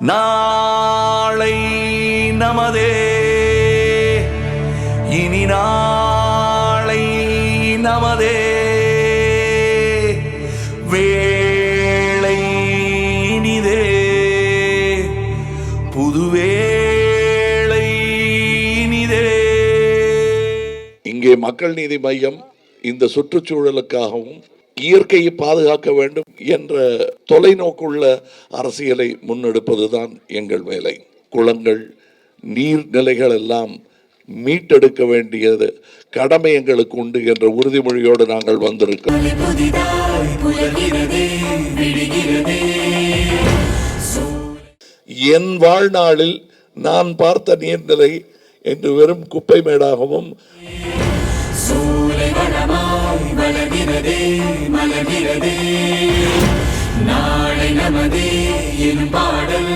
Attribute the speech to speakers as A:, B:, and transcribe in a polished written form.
A: நாளை நமதே, இனி நாளை நமதே, வேளை இனிதே, புதுவேளை இனிதே.
B: இங்கே மக்கள் நீதி மையம் இந்த சுற்றுச்சூழலுக்காகவும் இயற்கையை பாதுகாக்க வேண்டும் என்ற தொலைநோக்குள்ள அரசியலை முன்னெடுப்பதுதான் எங்கள் வேலை. குளங்கள், நீர்நிலைகள் எல்லாம் மீட்டெடுக்க வேண்டியது கடமை எங்களுக்கு உண்டு என்ற உறுதிமொழியோடு நாங்கள் வந்திருக்கிறோம். என் வாழ்நாளில் நான் பார்த்த நீர்நிலை என்று வெறும் குப்பை மேடாகவும்
C: நாளை நமதே என் பாடல்